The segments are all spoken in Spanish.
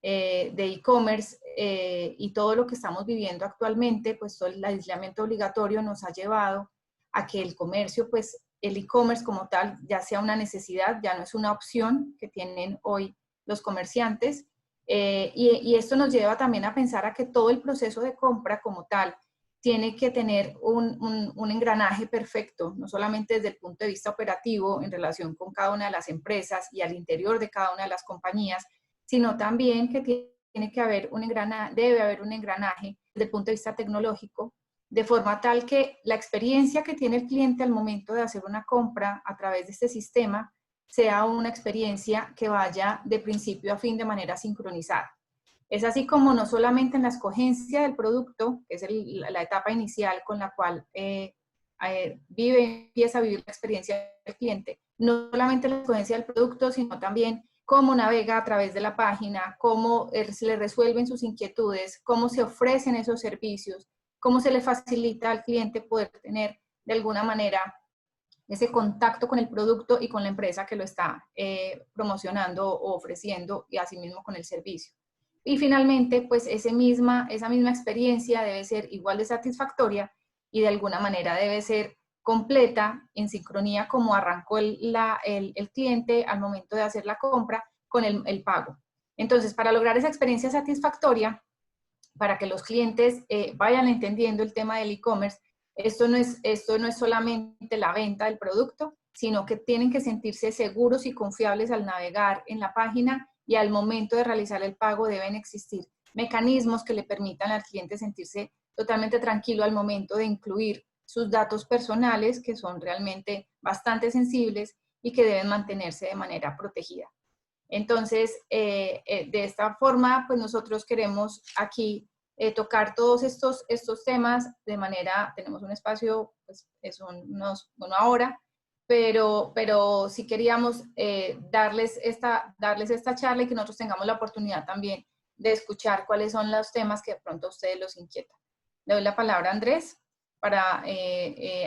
de e-commerce y todo lo que estamos viviendo actualmente, pues todo el aislamiento obligatorio nos ha llevado a que el comercio, pues el e-commerce como tal, ya sea una necesidad, ya no es una opción que tienen hoy los comerciantes. Y esto nos lleva también a pensar a que todo el proceso de compra como tal tiene que tener un engranaje perfecto, no solamente desde el punto de vista operativo en relación con cada una de las empresas y al interior de cada una de las compañías, sino también que tiene que haber un engranaje, debe haber un engranaje desde el punto de vista tecnológico, de forma tal que la experiencia que tiene el cliente al momento de hacer una compra a través de este sistema sea una experiencia que vaya de principio a fin de manera sincronizada. Es así como no solamente en la escogencia del producto, que es la etapa inicial con la cual empieza a vivir la experiencia del cliente, no solamente la escogencia del producto, sino también cómo navega a través de la página, cómo se le resuelven sus inquietudes, cómo se ofrecen esos servicios, cómo se le facilita al cliente poder tener de alguna manera ese contacto con el producto y con la empresa que lo está promocionando o ofreciendo y asimismo con el servicio. Y finalmente, pues esa misma experiencia debe ser igual de satisfactoria y de alguna manera debe ser completa, en sincronía como arrancó el cliente al momento de hacer la compra con el pago. Entonces, para lograr esa experiencia satisfactoria, para que los clientes vayan entendiendo el tema del e-commerce, esto no es solamente la venta del producto, sino que tienen que sentirse seguros y confiables al navegar en la página y al momento de realizar el pago deben existir mecanismos que le permitan al cliente sentirse totalmente tranquilo al momento de incluir sus datos personales, que son realmente bastante sensibles y que deben mantenerse de manera protegida. Entonces, de esta forma, pues nosotros queremos aquí tocar todos estos temas de manera, tenemos un espacio, pues es una hora, pero sí queríamos darles esta charla y que nosotros tengamos la oportunidad también de escuchar cuáles son los temas que de pronto a ustedes los inquietan. Le doy la palabra a Andrés, para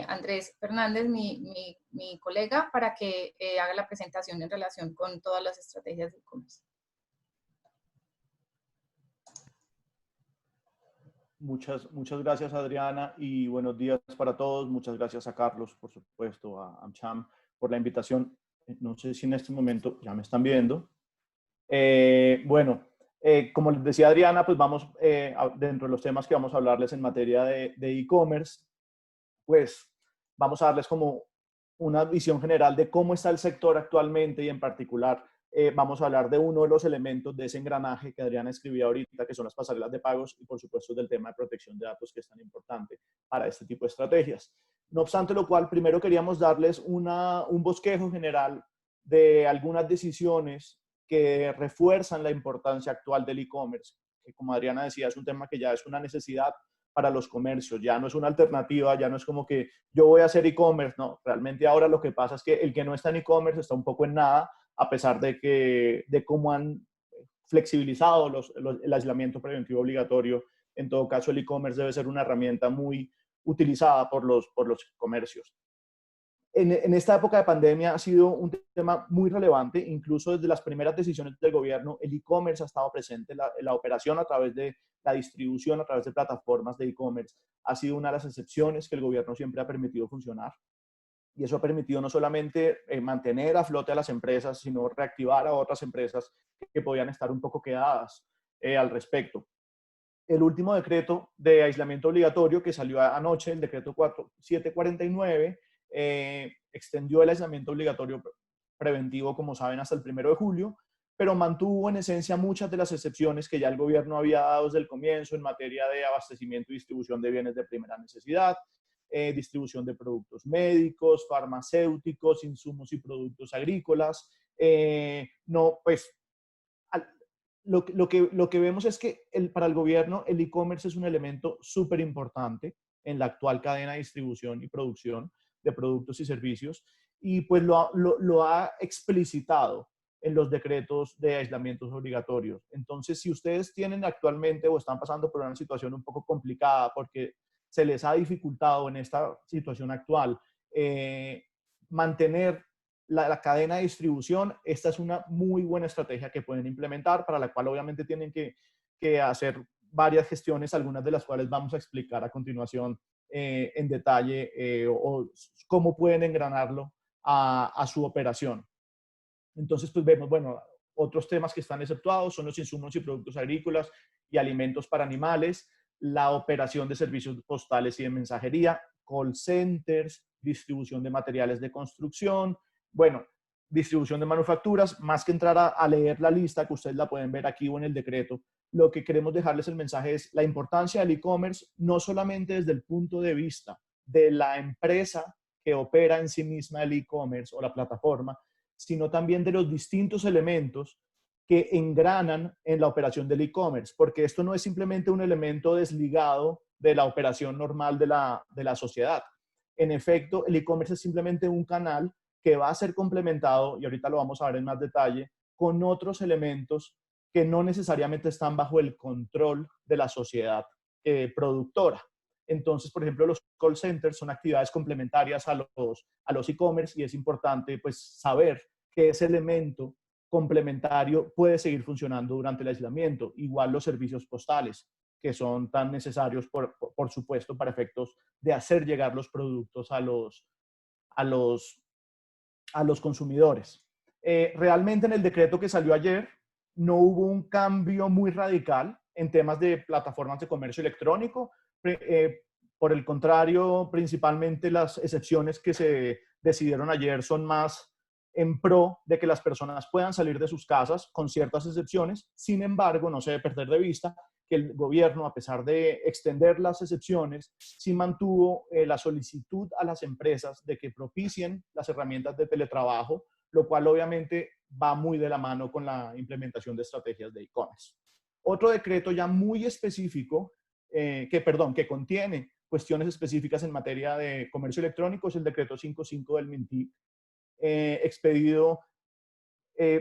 Andrés Fernández, mi colega, para que haga la presentación en relación con todas las estrategias de e-commerce. Muchas gracias, Adriana, y buenos días para todos. Muchas gracias a Carlos, por supuesto, a AmCham por la invitación. No sé si en este momento ya me están viendo. Como les decía Adriana, pues vamos, dentro de los temas que vamos a hablarles en materia de e-commerce, pues vamos a darles como una visión general de cómo está el sector actualmente y en particular vamos a hablar de uno de los elementos de ese engranaje que Adriana escribía ahorita, que son las pasarelas de pagos y por supuesto del tema de protección de datos que es tan importante para este tipo de estrategias. No obstante lo cual, primero queríamos darles un bosquejo general de algunas decisiones que refuerzan la importancia actual del e-commerce, que como Adriana decía, es un tema que ya es una necesidad para los comercios, ya no es una alternativa, ya no es como que yo voy a hacer e-commerce, no, realmente ahora lo que pasa es que el que no está en e-commerce está un poco en nada, a pesar de cómo han flexibilizado el aislamiento preventivo obligatorio. En todo caso, el e-commerce debe ser una herramienta muy utilizada por los comercios. En esta época de pandemia ha sido un tema muy relevante, incluso desde las primeras decisiones del gobierno, el e-commerce ha estado presente, la operación a través de la distribución, a través de plataformas de e-commerce, ha sido una de las excepciones que el gobierno siempre ha permitido funcionar. Y eso ha permitido no solamente mantener a flote a las empresas, sino reactivar a otras empresas que podían estar un poco quedadas al respecto. El último decreto de aislamiento obligatorio que salió anoche, el decreto 749, extendió el aislamiento obligatorio preventivo, como saben, hasta el 1 de julio, pero mantuvo en esencia muchas de las excepciones que ya el gobierno había dado desde el comienzo en materia de abastecimiento y distribución de bienes de primera necesidad, distribución de productos médicos, farmacéuticos, insumos y productos agrícolas. No, pues, lo que vemos es que para el gobierno el e-commerce es un elemento súper importante en la actual cadena de distribución y producción de productos y servicios, y pues lo ha explicitado en los decretos de aislamientos obligatorios. Entonces, si ustedes tienen actualmente o están pasando por una situación un poco complicada porque se les ha dificultado en esta situación actual mantener la cadena de distribución, esta es una muy buena estrategia que pueden implementar, para la cual obviamente tienen que hacer varias gestiones, algunas de las cuales vamos a explicar a continuación en detalle, o cómo pueden engranarlo a su operación. Entonces, pues vemos, bueno, otros temas que están exceptuados son los insumos y productos agrícolas y alimentos para animales, la operación de servicios postales y de mensajería, call centers, distribución de materiales de construcción, bueno, distribución de manufacturas. Más que entrar a leer la lista, que ustedes la pueden ver aquí o en el decreto, lo que queremos dejarles el mensaje es la importancia del e-commerce, no solamente desde el punto de vista de la empresa que opera en sí misma el e-commerce o la plataforma, sino también de los distintos elementos que engranan en la operación del e-commerce, porque esto no es simplemente un elemento desligado de la operación normal de la sociedad. En efecto, el e-commerce es simplemente un canal que va a ser complementado, y ahorita lo vamos a ver en más detalle, con otros elementos que no necesariamente están bajo el control de la sociedad productora. Entonces, por ejemplo, los call centers son actividades complementarias a los e-commerce, y es importante pues saber que ese elemento complementario puede seguir funcionando durante el aislamiento. Igual los servicios postales, que son tan necesarios, por supuesto, para efectos de hacer llegar los productos a los consumidores. Realmente en el decreto que salió ayer no hubo un cambio muy radical en temas de plataformas de comercio electrónico. Por el contrario, principalmente las excepciones que se decidieron ayer son más en pro de que las personas puedan salir de sus casas, con ciertas excepciones. Sin embargo, no se debe perder de vista que el gobierno, a pesar de extender las excepciones, sí mantuvo la solicitud a las empresas de que propicien las herramientas de teletrabajo, lo cual obviamente va muy de la mano con la implementación de estrategias de e-commerce. Otro decreto ya muy específico, que contiene cuestiones específicas en materia de comercio electrónico, es el decreto 55 del MINTIC, expedido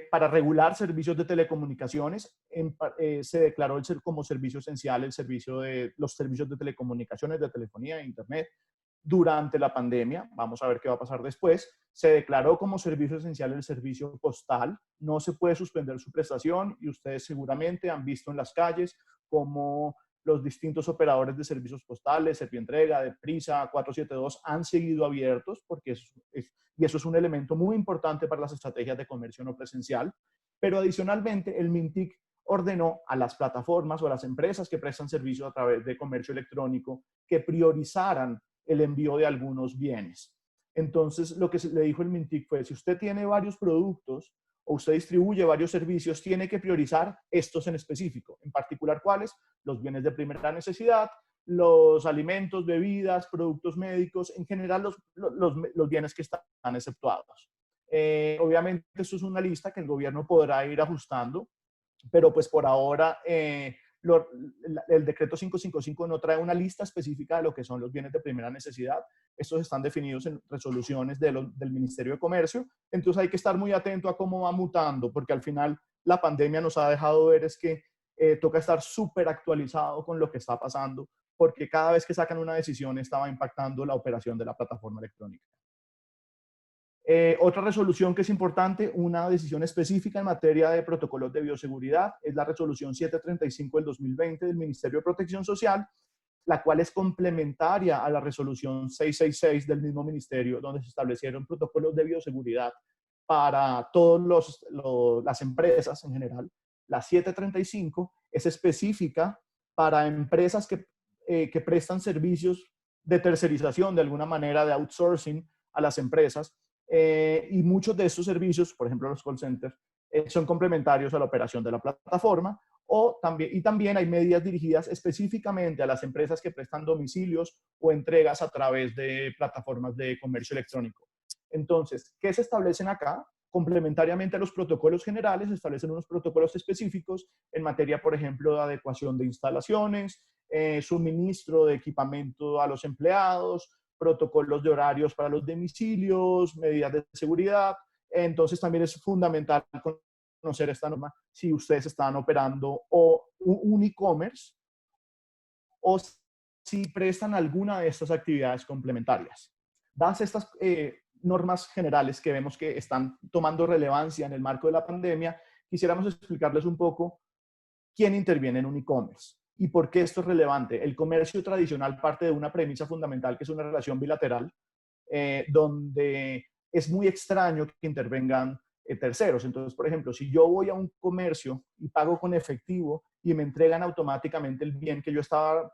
para regular servicios de telecomunicaciones. Se declaró como servicio esencial los servicios de telecomunicaciones, de telefonía e internet durante la pandemia. Vamos a ver qué va a pasar después. Se declaró como servicio esencial el servicio postal. No se puede suspender su prestación, y ustedes seguramente han visto en las calles cómo los distintos operadores de servicios postales, Servientrega, Deprisa, 472, han seguido abiertos, porque eso es un elemento muy importante para las estrategias de comercio no presencial. Pero adicionalmente, el MINTIC ordenó a las plataformas o a las empresas que prestan servicio a través de comercio electrónico que priorizaran el envío de algunos bienes. Entonces, lo que le dijo el MINTIC fue, si usted tiene varios productos o usted distribuye varios servicios, tiene que priorizar estos en específico. En particular, ¿cuáles? Los bienes de primera necesidad, los alimentos, bebidas, productos médicos, en general los bienes que están exceptuados. Obviamente, esto es una lista que el gobierno podrá ir ajustando, pero pues por ahora el decreto 555 no trae una lista específica de lo que son los bienes de primera necesidad. Estos están definidos en resoluciones del Ministerio de Comercio. Entonces hay que estar muy atento a cómo va mutando, porque al final la pandemia nos ha dejado ver es que toca estar súper actualizado con lo que está pasando, porque cada vez que sacan una decisión estaba impactando la operación de la plataforma electrónica. Otra resolución que es importante, una decisión específica en materia de protocolos de bioseguridad, es la resolución 735 del 2020 del Ministerio de Protección Social, la cual es complementaria a la resolución 666 del mismo ministerio, donde se establecieron protocolos de bioseguridad para todas las empresas en general. La 735 es específica para empresas que prestan servicios de tercerización, de alguna manera de outsourcing a las empresas, y muchos de estos servicios, por ejemplo los call centers, son complementarios a la operación de la plataforma. También hay medidas dirigidas específicamente a las empresas que prestan domicilios o entregas a través de plataformas de comercio electrónico. Entonces, ¿qué se establecen acá? Complementariamente a los protocolos generales, se establecen unos protocolos específicos en materia, por ejemplo, de adecuación de instalaciones, suministro de equipamiento a los empleados, protocolos de horarios para los domicilios, medidas de seguridad. Entonces también es fundamental conocer esta norma si ustedes están operando o un e-commerce o si prestan alguna de estas actividades complementarias. Dadas estas normas generales que vemos que están tomando relevancia en el marco de la pandemia, quisiéramos explicarles un poco quién interviene en un e-commerce y por qué esto es relevante. El comercio tradicional parte de una premisa fundamental que es una relación bilateral, donde es muy extraño que intervengan terceros. Entonces, por ejemplo, si yo voy a un comercio y pago con efectivo y me entregan automáticamente el bien que yo estaba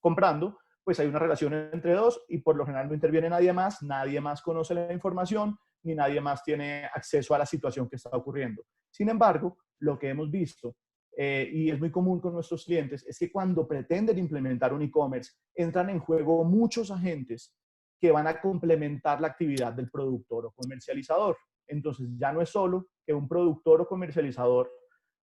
comprando, pues hay una relación entre dos y por lo general no interviene nadie más conoce la información, ni nadie más tiene acceso a la situación que está ocurriendo. Sin embargo, lo que hemos visto, y es muy común con nuestros clientes, es que cuando pretenden implementar un e-commerce, entran en juego muchos agentes que van a complementar la actividad del productor o comercializador. Entonces, ya no es solo que un productor o comercializador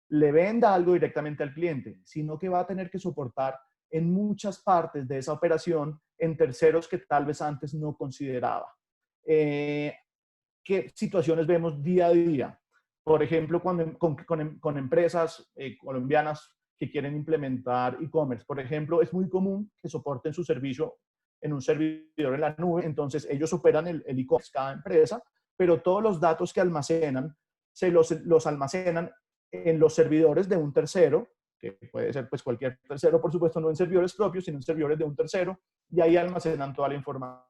le venda algo directamente al cliente, sino que va a tener que soportar en muchas partes de esa operación en terceros que tal vez antes no consideraba. ¿Qué situaciones vemos día a día? Por ejemplo, con empresas colombianas que quieren implementar e-commerce. Por ejemplo, es muy común que soporten su servicio en un servidor en la nube. Entonces, ellos operan el e-commerce, cada empresa, pero todos los datos que almacenan, los almacenan en los servidores de un tercero, que puede ser pues cualquier tercero, por supuesto, no en servidores propios, sino en servidores de un tercero, y ahí almacenan toda la información.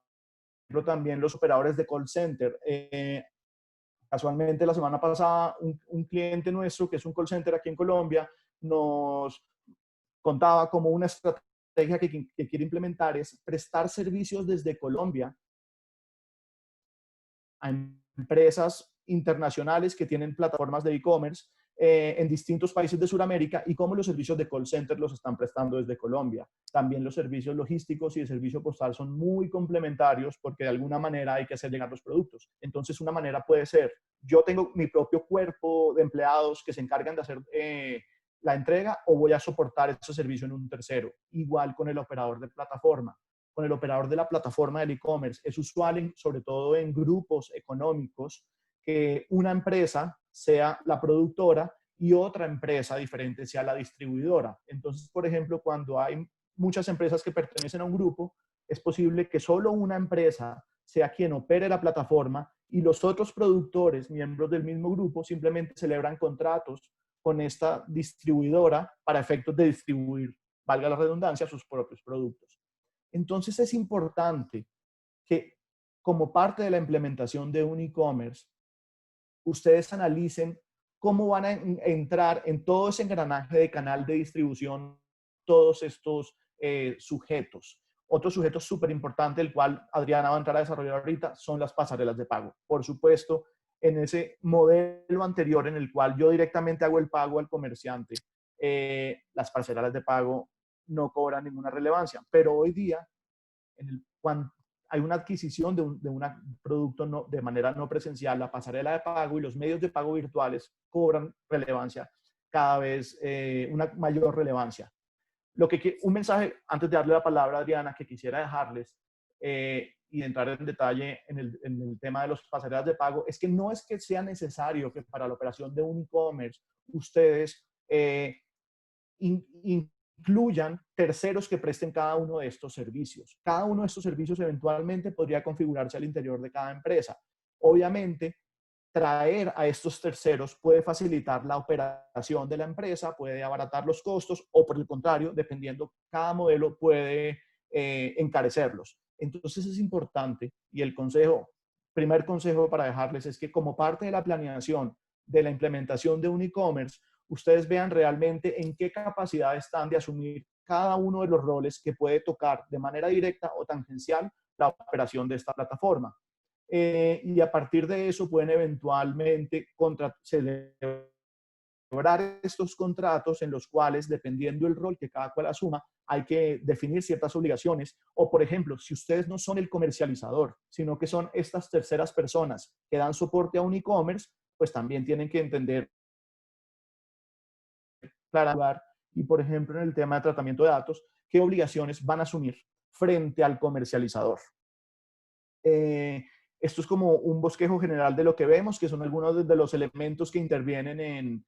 También los operadores de call center. Casualmente, la semana pasada, un cliente nuestro, que es un call center aquí en Colombia, nos contaba como una estrategia que quiere implementar es prestar servicios desde Colombia a empresas internacionales que tienen plataformas de e-commerce en distintos países de Sudamérica y cómo los servicios de call center los están prestando desde Colombia. También los servicios logísticos y el servicio postal son muy complementarios porque de alguna manera hay que hacer llegar los productos. Entonces, una manera puede ser, yo tengo mi propio cuerpo de empleados que se encargan de hacer la entrega o voy a soportar ese servicio en un tercero. Igual con el operador de plataforma. Con el operador de la plataforma del e-commerce. Es usual, sobre todo en grupos económicos, que una empresa sea la productora y otra empresa diferente sea la distribuidora. Entonces, por ejemplo, cuando hay muchas empresas que pertenecen a un grupo, es posible que solo una empresa sea quien opere la plataforma y los otros productores, miembros del mismo grupo, simplemente celebran contratos con esta distribuidora para efectos de distribuir, valga la redundancia, sus propios productos. Entonces es importante que como parte de la implementación de un e-commerce, ustedes analicen cómo van a entrar en todo ese engranaje de canal de distribución todos estos sujetos. Otro sujeto súper importante, el cual Adriana va a entrar a desarrollar ahorita, son las pasarelas de pago. Por supuesto, en ese modelo anterior en el cual yo directamente hago el pago al comerciante, las pasarelas de pago no cobran ninguna relevancia. Pero hoy día, cuando hay una adquisición de un producto de manera no presencial, la pasarela de pago y los medios de pago virtuales cobran relevancia, cada vez una mayor relevancia. Un mensaje, antes de darle la palabra a Adriana, que quisiera dejarles y entrar en detalle en el tema de las pasarelas de pago, es que no es que sea necesario que para la operación de un e-commerce ustedes incluyan terceros que presten cada uno de estos servicios. Cada uno de estos servicios eventualmente podría configurarse al interior de cada empresa. Obviamente, traer a estos terceros puede facilitar la operación de la empresa, puede abaratar los costos o por el contrario, dependiendo cada modelo, puede encarecerlos. Entonces es importante y el primer consejo para dejarles es que como parte de la planeación de la implementación de un e-commerce, ustedes vean realmente en qué capacidad están de asumir cada uno de los roles que puede tocar de manera directa o tangencial la operación de esta plataforma. Y a partir de eso pueden eventualmente celebrar estos contratos en los cuales, dependiendo del rol que cada cual asuma, hay que definir ciertas obligaciones. O, por ejemplo, si ustedes no son el comercializador, sino que son estas terceras personas que dan soporte a un e-commerce, pues también tienen que entender claro, y por ejemplo en el tema de tratamiento de datos, qué obligaciones van a asumir frente al comercializador. Esto es como un bosquejo general de lo que vemos, que son algunos de los elementos que intervienen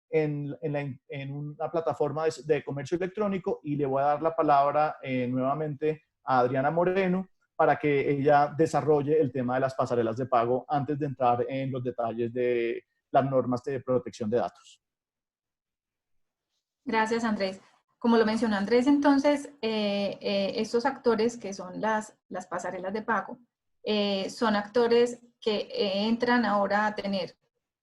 en una plataforma de comercio electrónico, y le voy a dar la palabra nuevamente a Adriana Moreno para que ella desarrolle el tema de las pasarelas de pago antes de entrar en los detalles de las normas de protección de datos. Gracias, Andrés. Como lo mencionó Andrés, entonces, estos actores que son las pasarelas de pago, son actores que entran ahora a tener,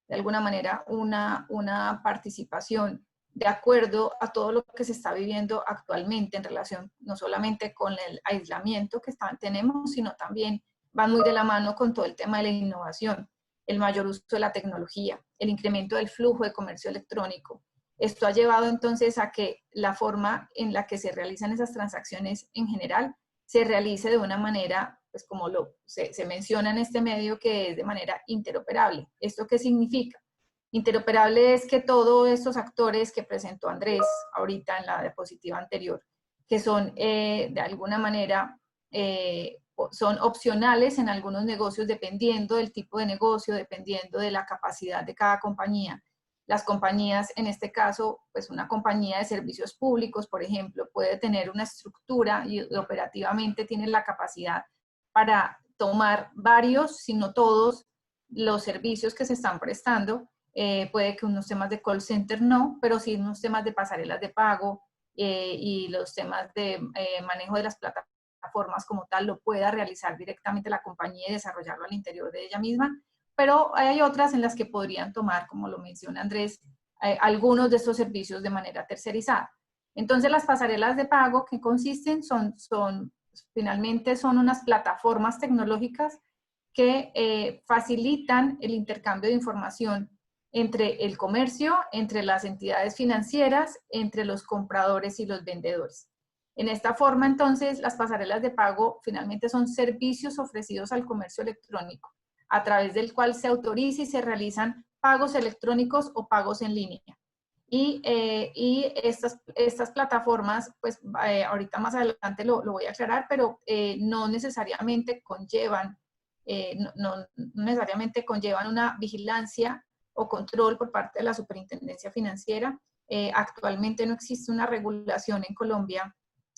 de alguna manera, una participación de acuerdo a todo lo que se está viviendo actualmente en relación no solamente con el aislamiento que tenemos, sino también van muy de la mano con todo el tema de la innovación, el mayor uso de la tecnología, el incremento del flujo de comercio electrónico. Esto ha llevado entonces a que la forma en la que se realizan esas transacciones en general se realice de una manera, pues como se menciona en este medio, que es de manera interoperable. ¿Esto qué significa? Interoperable es que todos estos actores que presentó Andrés ahorita en la diapositiva anterior, que son de alguna manera, son opcionales en algunos negocios dependiendo del tipo de negocio, dependiendo de la capacidad de cada compañía. Las compañías, en este caso, pues una compañía de servicios públicos, por ejemplo, puede tener una estructura y operativamente tiene la capacidad para tomar varios, si no todos, los servicios que se están prestando. Puede que unos temas de call center no, pero sí unos temas de pasarelas de pago y los temas de manejo de las plataformas como tal lo pueda realizar directamente la compañía y desarrollarlo al interior de ella misma. Pero hay otras en las que podrían tomar, como lo menciona Andrés, algunos de estos servicios de manera tercerizada. Entonces, las pasarelas de pago que consisten finalmente son unas plataformas tecnológicas que facilitan el intercambio de información entre el comercio, entre las entidades financieras, entre los compradores y los vendedores. En esta forma, entonces, las pasarelas de pago finalmente son servicios ofrecidos al comercio electrónico, a través del cual se autoriza y se realizan pagos electrónicos o pagos en línea. Y estas plataformas, pues ahorita más adelante lo voy a aclarar, pero no necesariamente conllevan una vigilancia o control por parte de la Superintendencia Financiera. Actualmente no existe una regulación en Colombia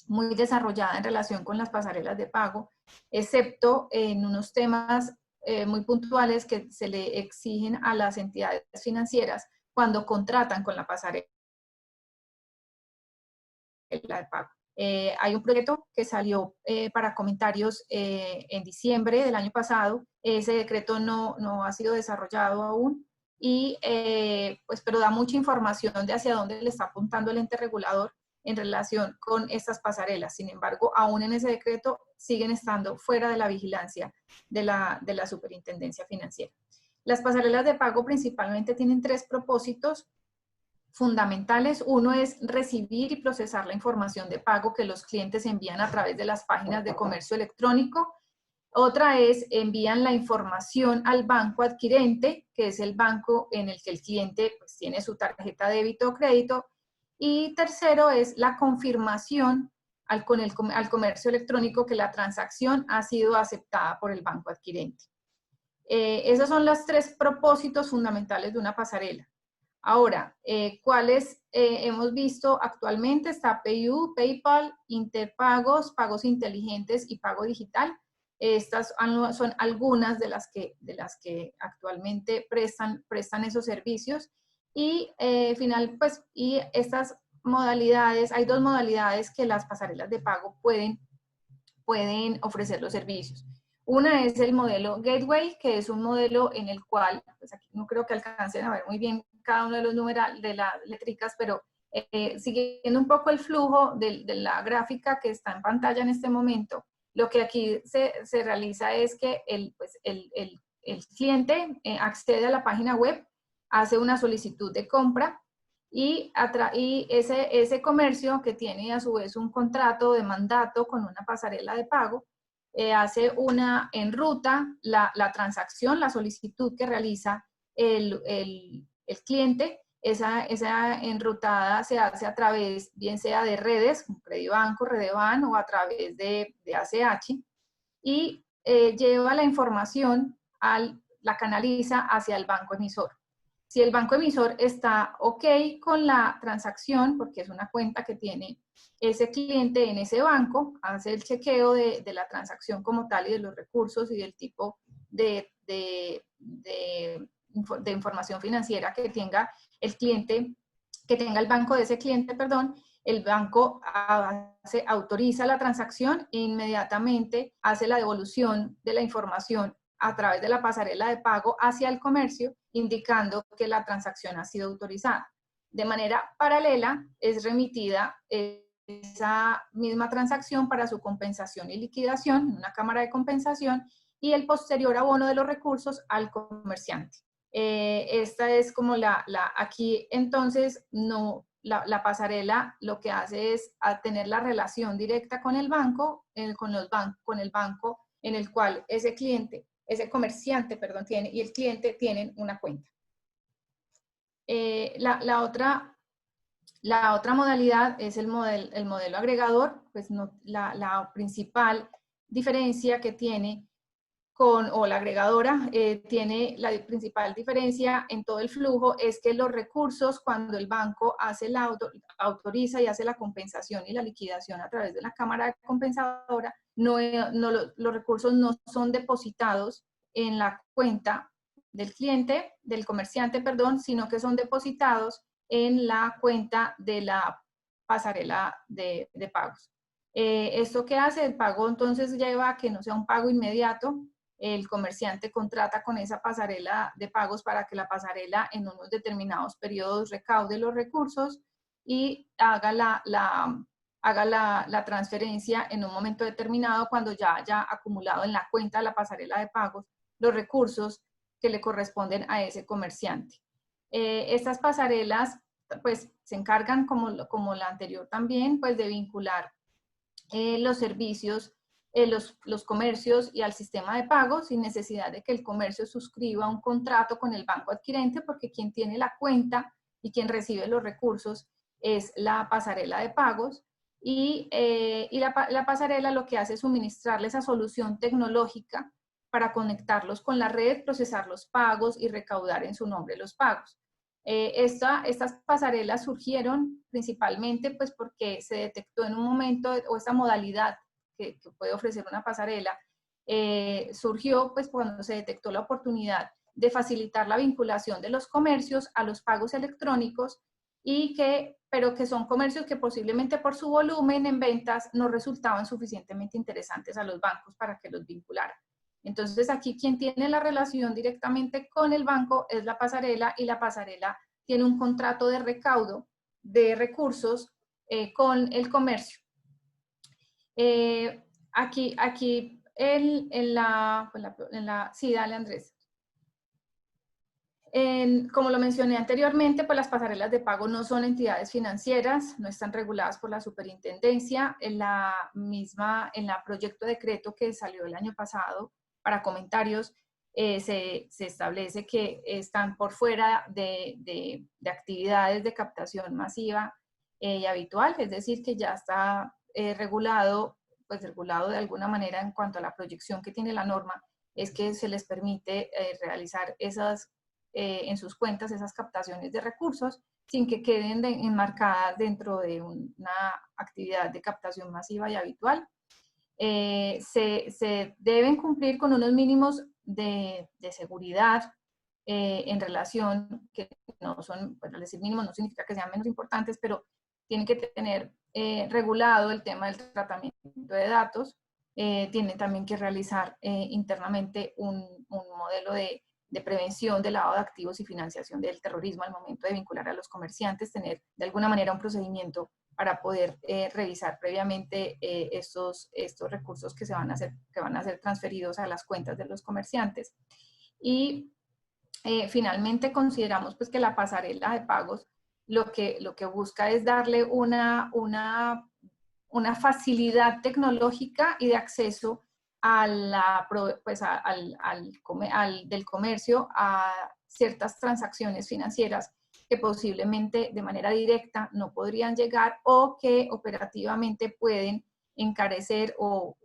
muy desarrollada en relación con las pasarelas de pago, excepto en unos temas muy puntuales que se le exigen a las entidades financieras cuando contratan con la pasarela de pago. Hay un proyecto que salió para comentarios en diciembre del año pasado. Ese decreto no ha sido desarrollado aún, pero da mucha información de hacia dónde le está apuntando el ente regulador en relación con estas pasarelas. Sin embargo, aún en ese decreto siguen estando fuera de la vigilancia de la Superintendencia Financiera. Las pasarelas de pago principalmente tienen tres propósitos fundamentales. Uno es recibir y procesar la información de pago que los clientes envían a través de las páginas de comercio electrónico. Otra es envían la información al banco adquirente, que es el banco en el que el cliente pues, tiene su tarjeta de débito o crédito. Y tercero es la confirmación al comercio electrónico que la transacción ha sido aceptada por el banco adquirente. Esos son los tres propósitos fundamentales de una pasarela. Ahora, ¿cuáles hemos visto actualmente? Está PayU, PayPal, Interpagos, pagos inteligentes y pago digital. Estas son algunas de las que actualmente prestan esos servicios. Y estas modalidades, hay dos modalidades que las pasarelas de pago pueden ofrecer los servicios. Una es el modelo Gateway, que es un modelo en el cual, pues aquí no creo que alcancen a ver muy bien cada uno de los números de las letricas, pero siguiendo un poco el flujo de la gráfica que está en pantalla en este momento, lo que aquí se realiza es que el cliente accede a la página web, hace una solicitud de compra y ese comercio que tiene a su vez un contrato de mandato con una pasarela de pago, hace en ruta la transacción, la solicitud que realiza el cliente. Esa enrutada se hace a través, bien sea de redes, como Credibanco, Redeban, o a través de ACH, y lleva la información, la canaliza hacia el banco emisor. Si el banco emisor está ok con la transacción, porque es una cuenta que tiene ese cliente en ese banco, hace el chequeo de la transacción como tal y de los recursos y del tipo de información financiera que tenga el cliente, que tenga el banco de ese cliente, perdón, el banco autoriza la transacción e inmediatamente hace la devolución de la información a través de la pasarela de pago hacia el comercio, indicando que la transacción ha sido autorizada. De manera paralela, es remitida esa misma transacción para su compensación y liquidación en una cámara de compensación y el posterior abono de los recursos al comerciante. Esta es como aquí entonces no, la pasarela lo que hace es tener la relación directa con el banco, con el banco en el cual ese comerciante, perdón, tiene y el cliente tienen una cuenta. La otra modalidad es el modelo agregador, pues no, la principal diferencia que tiene o la agregadora tiene la principal diferencia en todo el flujo es que los recursos, cuando el banco autoriza y hace la compensación y la liquidación a través de la cámara compensadora, los recursos no son depositados en la cuenta del cliente, del comerciante, perdón, sino que son depositados en la cuenta de la pasarela de pagos. ¿Esto qué hace? El pago entonces lleva a que no sea un pago inmediato. El comerciante contrata con esa pasarela de pagos para que la pasarela en unos determinados periodos recaude los recursos y haga la transferencia en un momento determinado cuando ya haya acumulado en la cuenta de la pasarela de pagos los recursos que le corresponden a ese comerciante. Estas pasarelas pues se encargan, como la anterior también, pues de vincular los servicios, los comercios y al sistema de pagos sin necesidad de que el comercio suscriba un contrato con el banco adquirente, porque quien tiene la cuenta y quien recibe los recursos es la pasarela de pagos. Y la pasarela lo que hace es suministrarle esa solución tecnológica para conectarlos con la red, procesar los pagos y recaudar en su nombre los pagos. Estas pasarelas surgieron principalmente pues porque se detectó en un momento, o esta modalidad que puede ofrecer una pasarela, surgió pues cuando se detectó la oportunidad de facilitar la vinculación de los comercios a los pagos electrónicos, pero que son comercios que posiblemente por su volumen en ventas no resultaban suficientemente interesantes a los bancos para que los vincularan. Entonces aquí quien tiene la relación directamente con el banco es la pasarela, y la pasarela tiene un contrato de recaudo de recursos con el comercio. Sí, dale Andrés. Como lo mencioné anteriormente, pues las pasarelas de pago no son entidades financieras, no están reguladas por la superintendencia. En la proyecto de decreto que salió el año pasado para comentarios, se establece que están por fuera de actividades de captación masiva y habitual, es decir, que ya está regulado de alguna manera en cuanto a la proyección que tiene la norma, es que se les permite realizar en sus cuentas esas captaciones de recursos sin que queden enmarcadas dentro de una actividad de captación masiva y habitual. Se deben cumplir con unos mínimos de seguridad en relación, que no son, pues al decir mínimos no significa que sean menos importantes, pero tienen que tener regulado el tema del tratamiento de datos. Tienen también que realizar internamente un modelo de prevención del lavado de activos y financiación del terrorismo al momento de vincular a los comerciantes, tener de alguna manera un procedimiento para poder revisar previamente estos recursos que van a ser transferidos a las cuentas de los comerciantes. Y finalmente consideramos pues que la pasarela de pagos lo que busca es darle una facilidad tecnológica y de acceso del comercio a ciertas transacciones financieras que posiblemente de manera directa no podrían llegar o que operativamente pueden encarecer o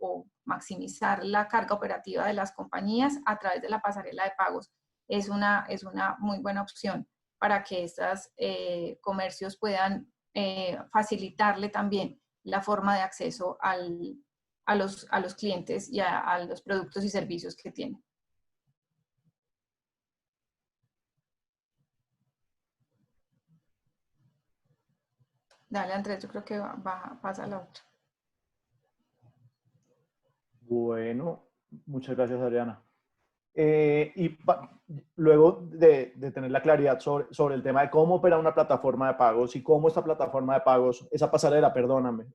maximizar la carga operativa de las compañías a través de la pasarela de pagos. Es una muy buena opción para que estos comercios puedan facilitarle también la forma de acceso a los clientes y a los productos y servicios que tienen. Dale, Andrés, yo creo que pasa a la otra. Bueno, muchas gracias, Adriana. Luego de tener la claridad sobre el tema de cómo opera una plataforma de pagos y cómo esta plataforma de pagos, esa pasarela, perdóname,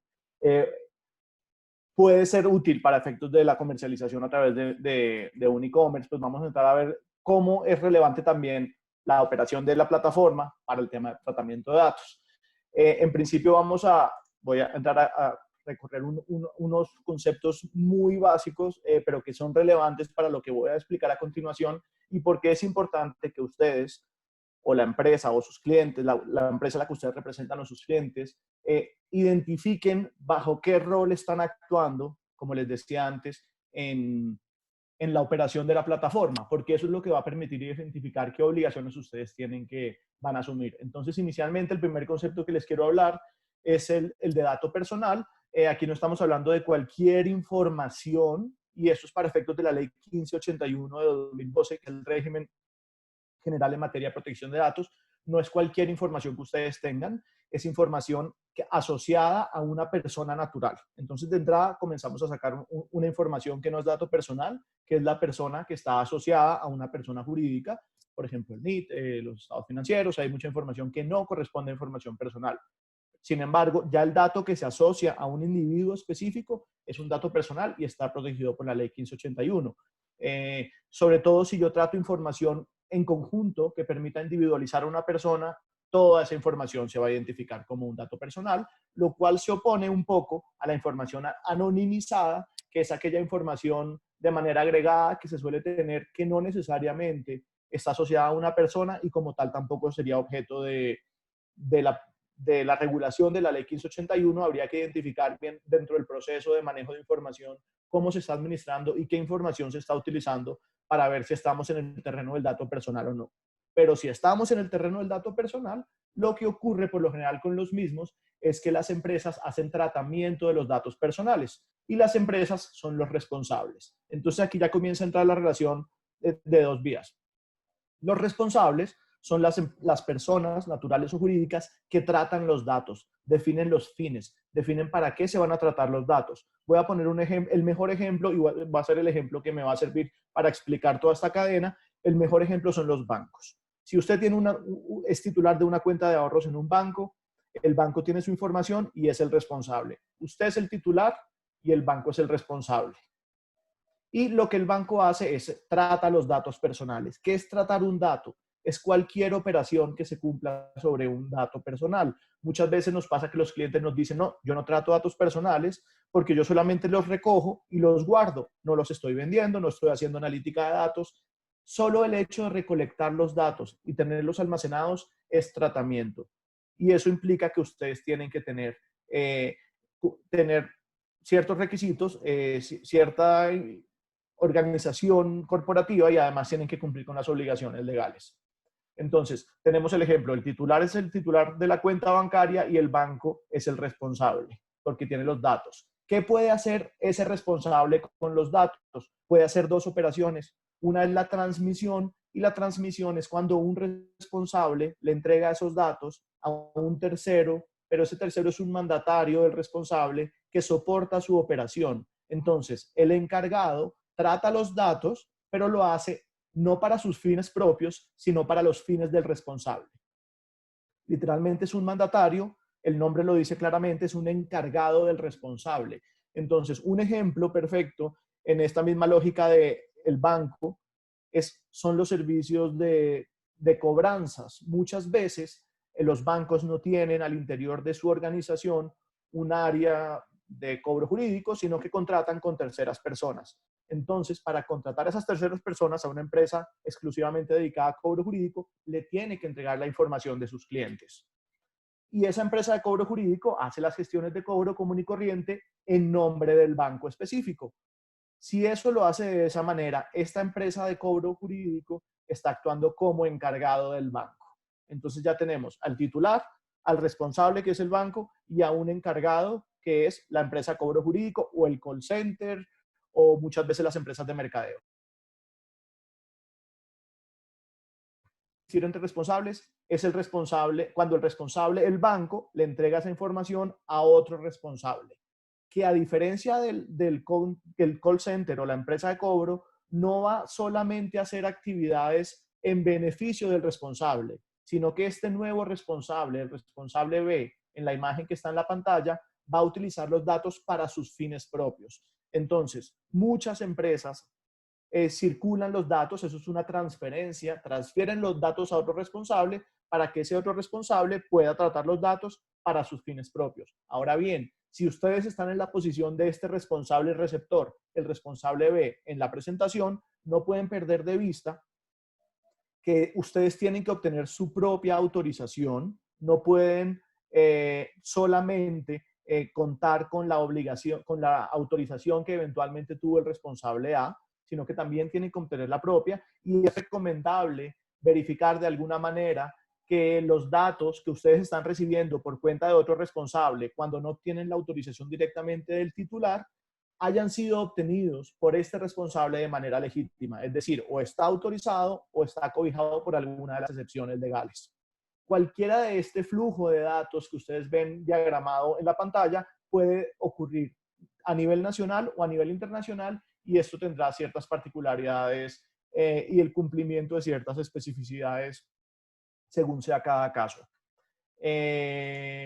puede ser útil para efectos de la comercialización a través de un e-commerce, pues vamos a entrar a ver cómo es relevante también la operación de la plataforma para el tema de tratamiento de datos. En principio voy a entrar a recorrer unos conceptos muy básicos, pero que son relevantes para lo que voy a explicar a continuación y por qué es importante que ustedes o la empresa o sus clientes, la empresa a la que ustedes representan o sus clientes, identifiquen bajo qué rol están actuando, como les decía antes, en la operación de la plataforma, porque eso es lo que va a permitir identificar qué obligaciones ustedes tienen que van a asumir. Entonces, inicialmente, el primer concepto que les quiero hablar es el de dato personal. Aquí no estamos hablando de cualquier información, y eso es para efectos de la Ley 1581 de 2012, que es el régimen general en materia de protección de datos. No es cualquier información que ustedes tengan, es información asociada a una persona natural. Entonces, de entrada, comenzamos a sacar una información que no es dato personal, que es la persona que está asociada a una persona jurídica, por ejemplo, el NIT, los estados financieros. Hay mucha información que no corresponde a información personal. Sin embargo, ya el dato que se asocia a un individuo específico es un dato personal y está protegido por la Ley 1581. Sobre todo si yo trato información en conjunto que permita individualizar a una persona, toda esa información se va a identificar como un dato personal, lo cual se opone un poco a la información anonimizada, que es aquella información de manera agregada que se suele tener que no necesariamente está asociada a una persona y como tal tampoco sería objeto de la regulación de la Ley 1581. Habría que identificar bien dentro del proceso de manejo de información cómo se está administrando y qué información se está utilizando para ver si estamos en el terreno del dato personal o no. Pero si estamos en el terreno del dato personal, lo que ocurre por lo general con los mismos es que las empresas hacen tratamiento de los datos personales y las empresas son los responsables. Entonces aquí ya comienza a entrar la relación de dos vías. Los responsables son las personas naturales o jurídicas que tratan los datos, definen los fines, definen para qué se van a tratar los datos. Voy a poner el mejor ejemplo, y va a ser el ejemplo que me va a servir para explicar toda esta cadena. El mejor ejemplo son los bancos. Si usted es titular de una cuenta de ahorros en un banco, el banco tiene su información y es el responsable. Usted es el titular y el banco es el responsable. Y lo que el banco hace es trata los datos personales. ¿Qué es tratar un dato? Es cualquier operación que se cumpla sobre un dato personal. Muchas veces nos pasa que los clientes nos dicen, no, yo no trato datos personales porque yo solamente los recojo y los guardo. No los estoy vendiendo, no estoy haciendo analítica de datos. Solo el hecho de recolectar los datos y tenerlos almacenados es tratamiento. Y eso implica que ustedes tienen que tener ciertos requisitos, cierta organización corporativa y además tienen que cumplir con las obligaciones legales. Entonces, tenemos el ejemplo, el titular es el titular de la cuenta bancaria y el banco es el responsable porque tiene los datos. ¿Qué puede hacer ese responsable con los datos? Puede hacer dos operaciones. Una es la transmisión y la transmisión es cuando un responsable le entrega esos datos a un tercero, pero ese tercero es un mandatario del responsable que soporta su operación. Entonces, el encargado trata los datos, pero lo hace no para sus fines propios, sino para los fines del responsable. Literalmente es un mandatario, el nombre lo dice claramente, es un encargado del responsable. Entonces, un ejemplo perfecto en esta misma lógica del banco son los servicios de cobranzas. Muchas veces los bancos no tienen al interior de su organización un área de cobro jurídico, sino que contratan con terceras personas. Entonces, para contratar a esas terceras personas a una empresa exclusivamente dedicada a cobro jurídico, le tiene que entregar la información de sus clientes. Y esa empresa de cobro jurídico hace las gestiones de cobro común y corriente en nombre del banco específico. Si eso lo hace de esa manera, esta empresa de cobro jurídico está actuando como encargado del banco. Entonces ya tenemos al titular, al responsable, que es el banco, y a un encargado, que es la empresa de cobro jurídico o el call center o muchas veces las empresas de mercadeo. Entre responsables es el responsable, cuando el responsable, el banco, le entrega esa información a otro responsable, que a diferencia del call center o la empresa de cobro, no va solamente a hacer actividades en beneficio del responsable, sino que este nuevo responsable, el responsable B, en la imagen que está en la pantalla, va a utilizar los datos para sus fines propios. Entonces, muchas empresas circulan los datos, eso es una transferencia, transfieren los datos a otro responsable para que ese otro responsable pueda tratar los datos para sus fines propios. Ahora bien, si ustedes están en la posición de este responsable receptor, el responsable B en la presentación, no pueden perder de vista que ustedes tienen que obtener su propia autorización, no pueden solamente contar con la obligación, con la autorización que eventualmente tuvo el responsable A, sino que también tienen que obtener la propia, y es recomendable verificar de alguna manera que los datos que ustedes están recibiendo por cuenta de otro responsable, cuando no obtienen la autorización directamente del titular, hayan sido obtenidos por este responsable de manera legítima. Es decir, o está autorizado o está cobijado por alguna de las excepciones legales. Cualquiera de este flujo de datos que ustedes ven diagramado en la pantalla puede ocurrir a nivel nacional o a nivel internacional, y esto tendrá ciertas particularidades y el cumplimiento de ciertas especificidades según sea cada caso.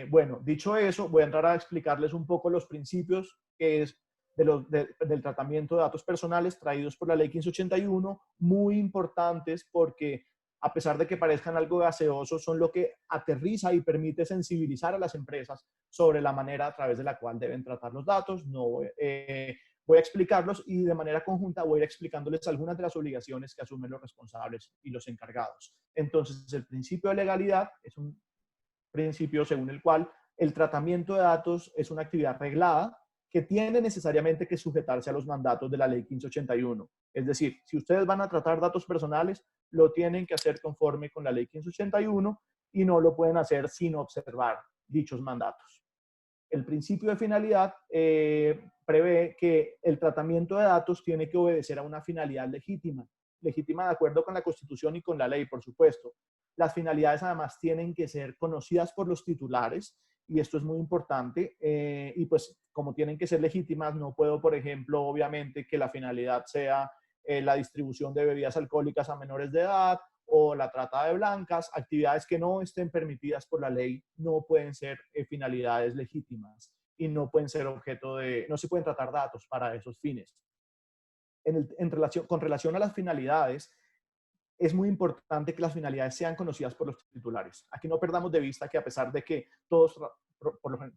Bueno, dicho eso, voy a entrar a explicarles un poco los principios que es del tratamiento de datos personales traídos por la Ley 1581, muy importantes porque a pesar de que parezcan algo gaseosos, son lo que aterriza y permite sensibilizar a las empresas sobre la manera a través de la cual deben tratar los datos. No voy a explicarlos, y de manera conjunta voy a ir explicándoles algunas de las obligaciones que asumen los responsables y los encargados. Entonces, el principio de legalidad es un principio según el cual el tratamiento de datos es una actividad reglada que tiene necesariamente que sujetarse a los mandatos de la Ley 1581. Es decir, si ustedes van a tratar datos personales, lo tienen que hacer conforme con la Ley 1581 y no lo pueden hacer sin observar dichos mandatos. El principio de finalidad prevé que el tratamiento de datos tiene que obedecer a una finalidad legítima, legítima de acuerdo con la Constitución y con la ley, por supuesto. Las finalidades además tienen que ser conocidas por los titulares, y esto es muy importante, y pues como tienen que ser legítimas, no puedo, por ejemplo, obviamente que la finalidad sea la distribución de bebidas alcohólicas a menores de edad o la trata de blancas. Actividades que no estén permitidas por la ley no pueden ser finalidades legítimas y no pueden ser objeto de, no se pueden tratar datos para esos fines. Con relación a las finalidades, es muy importante que las finalidades sean conocidas por los titulares. Aquí no perdamos de vista que a pesar de que todos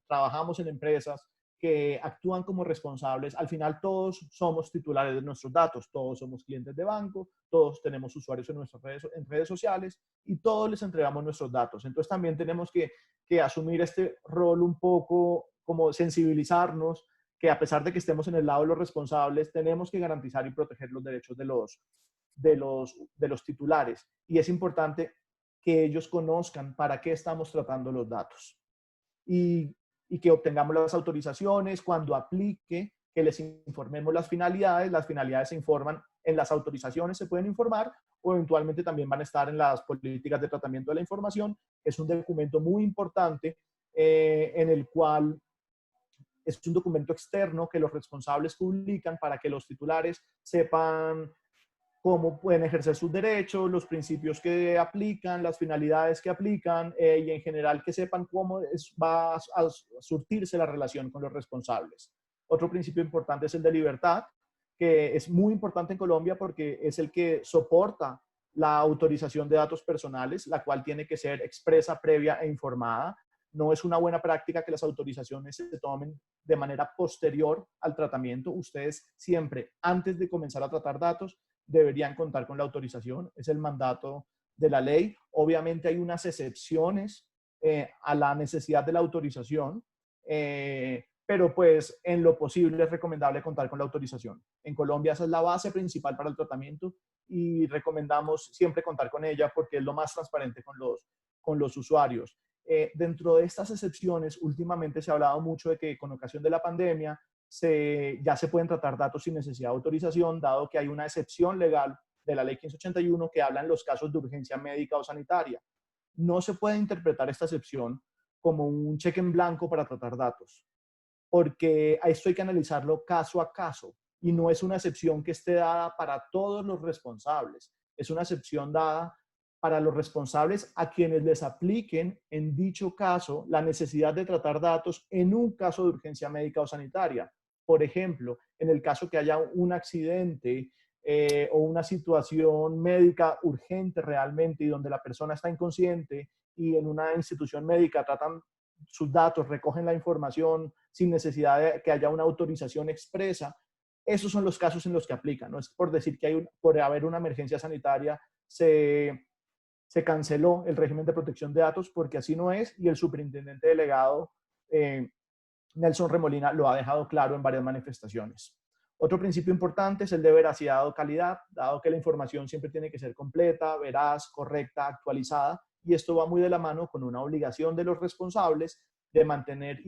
trabajamos en empresas que actúan como responsables, al final todos somos titulares de nuestros datos, todos somos clientes de banco, todos tenemos usuarios en nuestras redes sociales y todos les entregamos nuestros datos. Entonces también tenemos que asumir este rol un poco como sensibilizarnos, que a pesar de que estemos en el lado de los responsables, tenemos que garantizar y proteger los derechos de los titulares, y es importante que ellos conozcan para qué estamos tratando los datos y que obtengamos las autorizaciones cuando aplique, que les informemos las finalidades se informan en las autorizaciones, se pueden informar, o eventualmente también van a estar en las políticas de tratamiento de la información. Es un documento muy importante en el cual es un documento externo que los responsables publican para que los titulares sepan cómo pueden ejercer sus derechos, los principios que aplican, las finalidades que aplican, y en general que sepan cómo va a surtirse la relación con los responsables. Otro principio importante es el de libertad, que es muy importante en Colombia porque es el que soporta la autorización de datos personales, la cual tiene que ser expresa, previa e informada. No es una buena práctica que las autorizaciones se tomen de manera posterior al tratamiento. Ustedes siempre, antes de comenzar a tratar datos, deberían contar con la autorización. Es el mandato de la ley. Obviamente hay unas excepciones a la necesidad de la autorización, pero pues en lo posible es recomendable contar con la autorización. En Colombia esa es la base principal para el tratamiento y recomendamos siempre contar con ella porque es lo más transparente con los usuarios. Dentro de estas excepciones, últimamente se ha hablado mucho de que con ocasión de la pandemia ya se pueden tratar datos sin necesidad de autorización, dado que hay una excepción legal de la ley 1581 que habla en los casos de urgencia médica o sanitaria. No se puede interpretar esta excepción como un cheque en blanco para tratar datos, porque a esto hay que analizarlo caso a caso y no es una excepción que esté dada para todos los responsables, es una excepción dada para los responsables a quienes les apliquen en dicho caso la necesidad de tratar datos en un caso de urgencia médica o sanitaria. Por ejemplo, en el caso que haya un accidente o una situación médica urgente realmente y donde la persona está inconsciente y en una institución médica tratan sus datos, recogen la información sin necesidad de que haya una autorización expresa. Esos son los casos en los que aplican. No es por decir que por haber una emergencia sanitaria se canceló el régimen de protección de datos, porque así no es, y el superintendente delegado Nelson Remolina lo ha dejado claro en varias manifestaciones. Otro principio importante es el de veracidad o calidad, dado que la información siempre tiene que ser completa, veraz, correcta, actualizada, y esto va muy de la mano con una obligación de los responsables de mantener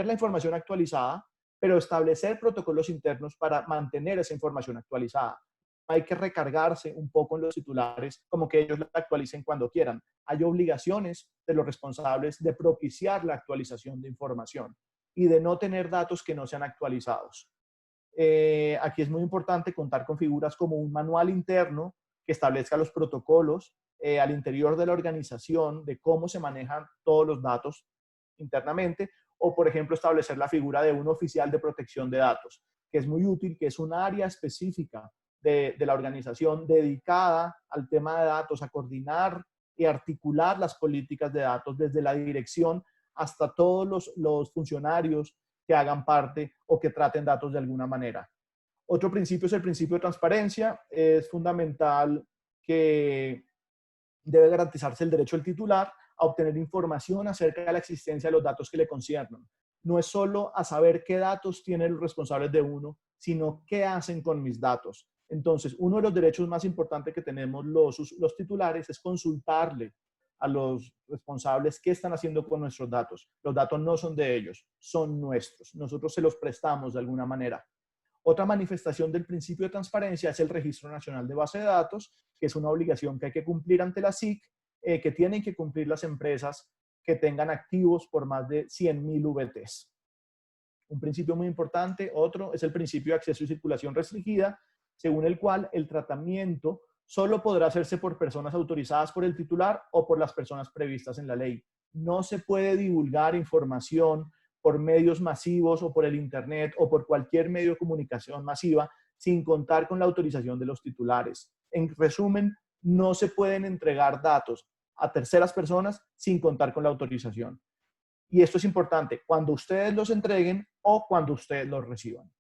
la información actualizada, pero establecer protocolos internos para mantener esa información actualizada. Hay que recargarse un poco en los titulares, como que ellos la actualicen cuando quieran. Hay obligaciones de los responsables de propiciar la actualización de información y de no tener datos que no sean actualizados. Aquí es muy importante contar con figuras como un manual interno que establezca los protocolos al interior de la organización de cómo se manejan todos los datos internamente, o por ejemplo establecer la figura de un oficial de protección de datos, que es muy útil, que es un área específica de la organización dedicada al tema de datos, a coordinar y articular las políticas de datos desde la dirección hasta todos los funcionarios que hagan parte o que traten datos de alguna manera. Otro principio es el principio de transparencia. Es fundamental que debe garantizarse el derecho del titular a obtener información acerca de la existencia de los datos que le conciernan. No es solo a saber qué datos tienen los responsables de uno, sino qué hacen con mis datos. Entonces, uno de los derechos más importantes que tenemos los titulares es consultarle a los responsables qué están haciendo con nuestros datos. Los datos no son de ellos, son nuestros. Nosotros se los prestamos de alguna manera. Otra manifestación del principio de transparencia es el Registro Nacional de Base de Datos, que es una obligación que hay que cumplir ante la SIC, que tienen que cumplir las empresas que tengan activos por más de 100.000 VTs. Un principio muy importante, otro, es el principio de acceso y circulación restringida, según el cual el tratamiento solo podrá hacerse por personas autorizadas por el titular o por las personas previstas en la ley. No se puede divulgar información por medios masivos o por el internet o por cualquier medio de comunicación masiva sin contar con la autorización de los titulares. En resumen, no se pueden entregar datos a terceras personas sin contar con la autorización. Y esto es importante cuando ustedes los entreguen o cuando ustedes los reciban.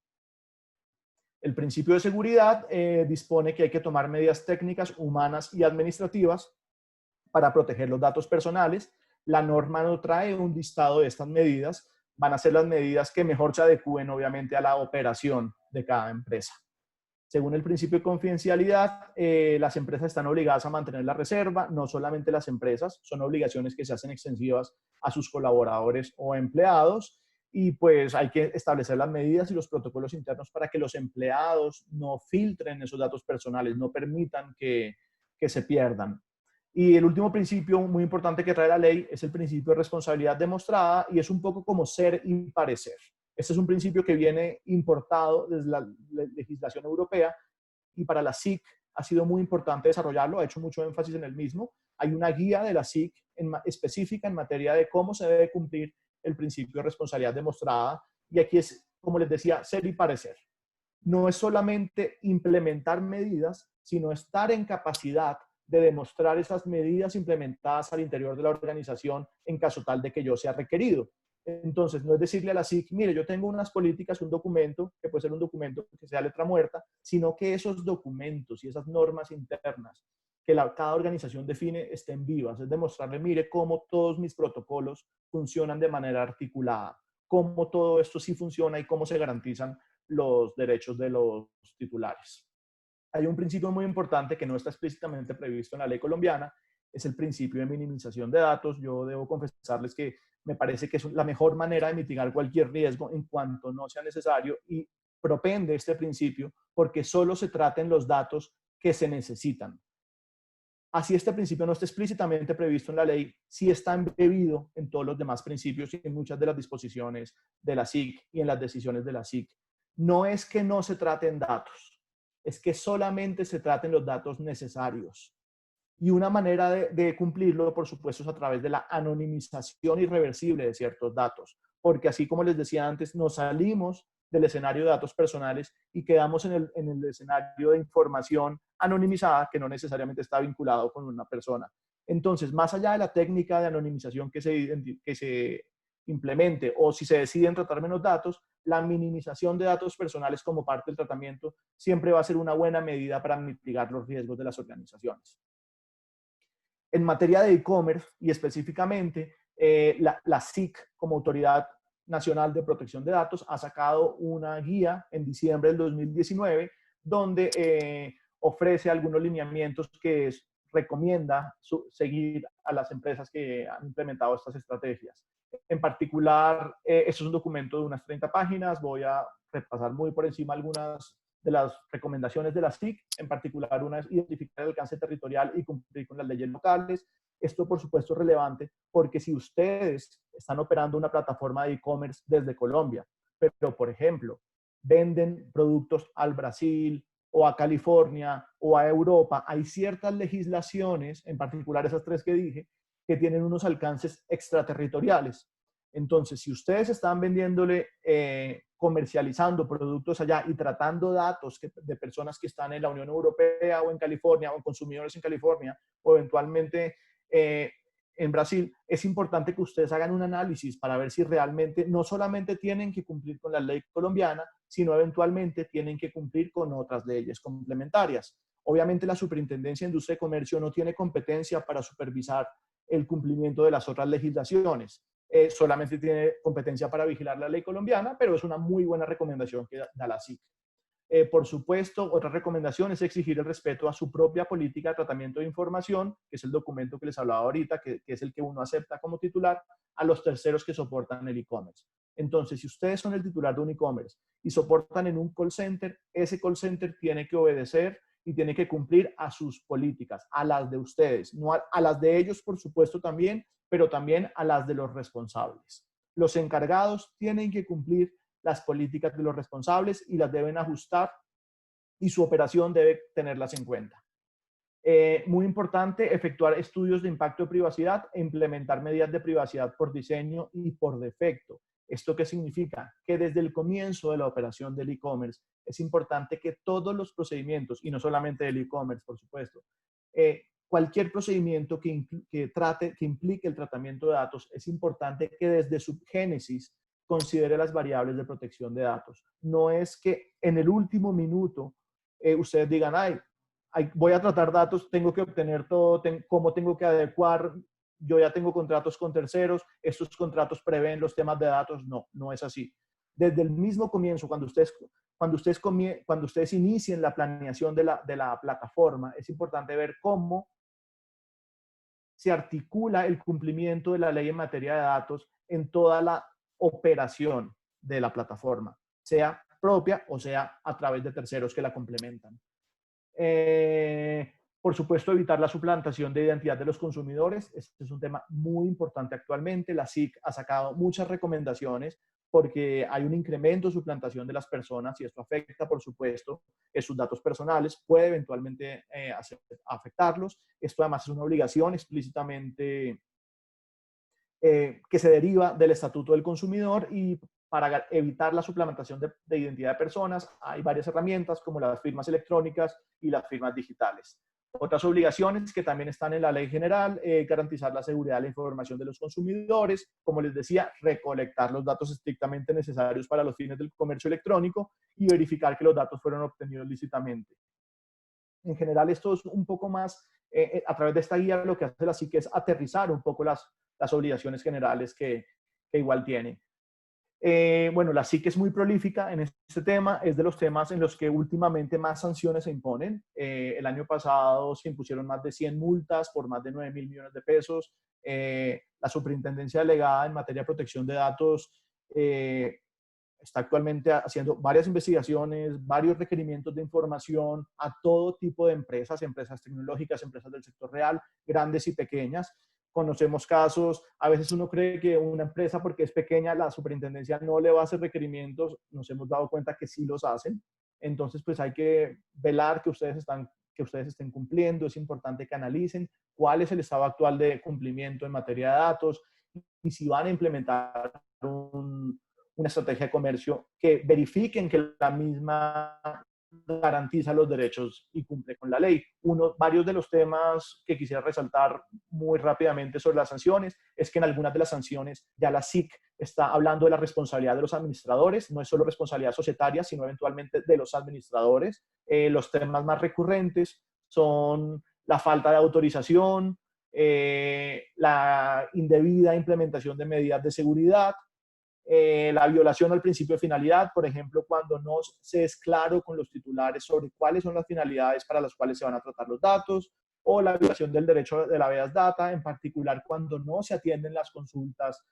El principio de seguridad dispone que hay que tomar medidas técnicas, humanas y administrativas para proteger los datos personales. La norma no trae un listado de estas medidas, van a ser las medidas que mejor se adecúen obviamente a la operación de cada empresa. Según el principio de confidencialidad, las empresas están obligadas a mantener la reserva, no solamente las empresas, son obligaciones que se hacen extensivas a sus colaboradores o empleados, y pues hay que establecer las medidas y los protocolos internos para que los empleados no filtren esos datos personales, no permitan que se pierdan. Y el último principio muy importante que trae la ley es el principio de responsabilidad demostrada, y es un poco como ser y parecer. Este es un principio que viene importado desde la legislación europea, y para la SIC ha sido muy importante desarrollarlo, ha hecho mucho énfasis en el mismo. Hay una guía de la SIC específica en materia de cómo se debe cumplir el principio de responsabilidad demostrada, y aquí es, como les decía, ser y parecer. No es solamente implementar medidas, sino estar en capacidad de demostrar esas medidas implementadas al interior de la organización en caso tal de que yo sea requerido. Entonces, no es decirle a la SIC, mire, yo tengo unas políticas, un documento, que puede ser un documento que sea letra muerta, sino que esos documentos y esas normas internas que cada organización define estén vivas. Es demostrarle, mire, cómo todos mis protocolos funcionan de manera articulada, cómo todo esto sí funciona y cómo se garantizan los derechos de los titulares. Hay un principio muy importante que no está explícitamente previsto en la ley colombiana, es el principio de minimización de datos. Yo debo confesarles que me parece que es la mejor manera de mitigar cualquier riesgo en cuanto no sea necesario y propende este principio porque solo se traten los datos que se necesitan. Así este principio no está explícitamente previsto en la ley, sí está embebido en todos los demás principios y en muchas de las disposiciones de la SIC y en las decisiones de la SIC. No es que no se traten datos, es que solamente se traten los datos necesarios. Y una manera de cumplirlo, por supuesto, es a través de la anonimización irreversible de ciertos datos, porque así como les decía antes, nos salimos del escenario de datos personales y quedamos en el escenario de información anonimizada que no necesariamente está vinculado con una persona. Entonces, más allá de la técnica de anonimización que se implemente o si se deciden tratar menos datos, la minimización de datos personales como parte del tratamiento siempre va a ser una buena medida para mitigar los riesgos de las organizaciones. En materia de e-commerce y específicamente, la SIC como Autoridad Nacional de Protección de Datos ha sacado una guía en diciembre del 2019 donde ofrece algunos lineamientos que recomienda seguir a las empresas que han implementado estas estrategias. En particular, esto es un documento de unas 30 páginas, voy a repasar muy por encima algunas de las recomendaciones de la SIC, en particular una es identificar el alcance territorial y cumplir con las leyes locales. Esto, por supuesto, es relevante porque si ustedes están operando una plataforma de e-commerce desde Colombia, pero, por ejemplo, venden productos al Brasil o a California o a Europa, hay ciertas legislaciones, en particular esas tres que dije, que tienen unos alcances extraterritoriales. Entonces, si ustedes están vendiéndole, comercializando productos allá y tratando datos de personas que están en la Unión Europea o en California o en consumidores en California o eventualmente en Brasil, es importante que ustedes hagan un análisis para ver si realmente no solamente tienen que cumplir con la ley colombiana, sino eventualmente tienen que cumplir con otras leyes complementarias. Obviamente la Superintendencia de Industria y Comercio no tiene competencia para supervisar el cumplimiento de las otras legislaciones. Solamente tiene competencia para vigilar la ley colombiana, pero es una muy buena recomendación que da la SIC. Por supuesto, otra recomendación es exigir el respeto a su propia política de tratamiento de información, que es el documento que les hablaba ahorita, que es el que uno acepta como titular, a los terceros que soportan el e-commerce. Entonces, si ustedes son el titular de un e-commerce y soportan en un call center, ese call center tiene que obedecer y tiene que cumplir a sus políticas, a las de ustedes, no a las de ellos, por supuesto, también, pero también a las de los responsables. Los encargados tienen que cumplir las políticas de los responsables y las deben ajustar y su operación debe tenerlas en cuenta. Muy importante, efectuar estudios de impacto de privacidad e implementar medidas de privacidad por diseño y por defecto. ¿Esto qué significa? Que desde el comienzo de la operación del e-commerce es importante que todos los procedimientos, y no solamente del e-commerce, por supuesto, cualquier procedimiento que implique el tratamiento de datos, es importante que desde su génesis considere las variables de protección de datos. No es que en el último minuto ustedes digan, voy a tratar datos, tengo que obtener todo, cómo tengo que adecuar, yo ya tengo contratos con terceros, estos contratos prevén los temas de datos. No, no es así. Desde el mismo comienzo, cuando ustedes inicien la planeación de la plataforma, es importante ver cómo se articula el cumplimiento de la ley en materia de datos en toda la operación de la plataforma, sea propia o sea a través de terceros que la complementan. Por supuesto, evitar la suplantación de identidad de los consumidores. Este es un tema muy importante actualmente. La SIC ha sacado muchas recomendaciones porque hay un incremento de suplantación de las personas y esto afecta, por supuesto, sus datos personales, puede eventualmente afectarlos. Esto además es una obligación explícitamente que se deriva del Estatuto del Consumidor y para evitar la suplantación de identidad de personas hay varias herramientas como las firmas electrónicas y las firmas digitales. Otras obligaciones que también están en la ley general, garantizar la seguridad de la información de los consumidores, como les decía, recolectar los datos estrictamente necesarios para los fines del comercio electrónico y verificar que los datos fueron obtenidos lícitamente. En general, esto es un poco más, a través de esta guía, lo que hace la SIC es aterrizar un poco las obligaciones generales que igual tiene. Bueno, la SIC es muy prolífica en este tema, es de los temas en los que últimamente más sanciones se imponen. El año pasado se impusieron más de 100 multas por más de 9.000 millones de pesos. La superintendencia delegada en materia de protección de datos está actualmente haciendo varias investigaciones, varios requerimientos de información a todo tipo de empresas, empresas tecnológicas, empresas del sector real, grandes y pequeñas. Conocemos casos, a veces uno cree que una empresa porque es pequeña, la superintendencia no le va a hacer requerimientos, nos hemos dado cuenta que sí los hacen. Entonces, pues hay que velar que ustedes estén cumpliendo, es importante que analicen cuál es el estado actual de cumplimiento en materia de datos y si van a implementar una estrategia de comercio que verifiquen que la misma garantiza los derechos y cumple con la ley. Varios de los temas que quisiera resaltar muy rápidamente sobre las sanciones es que en algunas de las sanciones ya la SIC está hablando de la responsabilidad de los administradores, no es solo responsabilidad societaria, sino eventualmente de los administradores. Los temas más recurrentes son la falta de autorización, la indebida implementación de medidas de seguridad, la violación al principio de finalidad, por ejemplo, cuando no se es claro con los titulares sobre cuáles son las finalidades para las cuales se van a tratar los datos, o la violación del derecho de la habeas data, en particular cuando no se atienden las consultas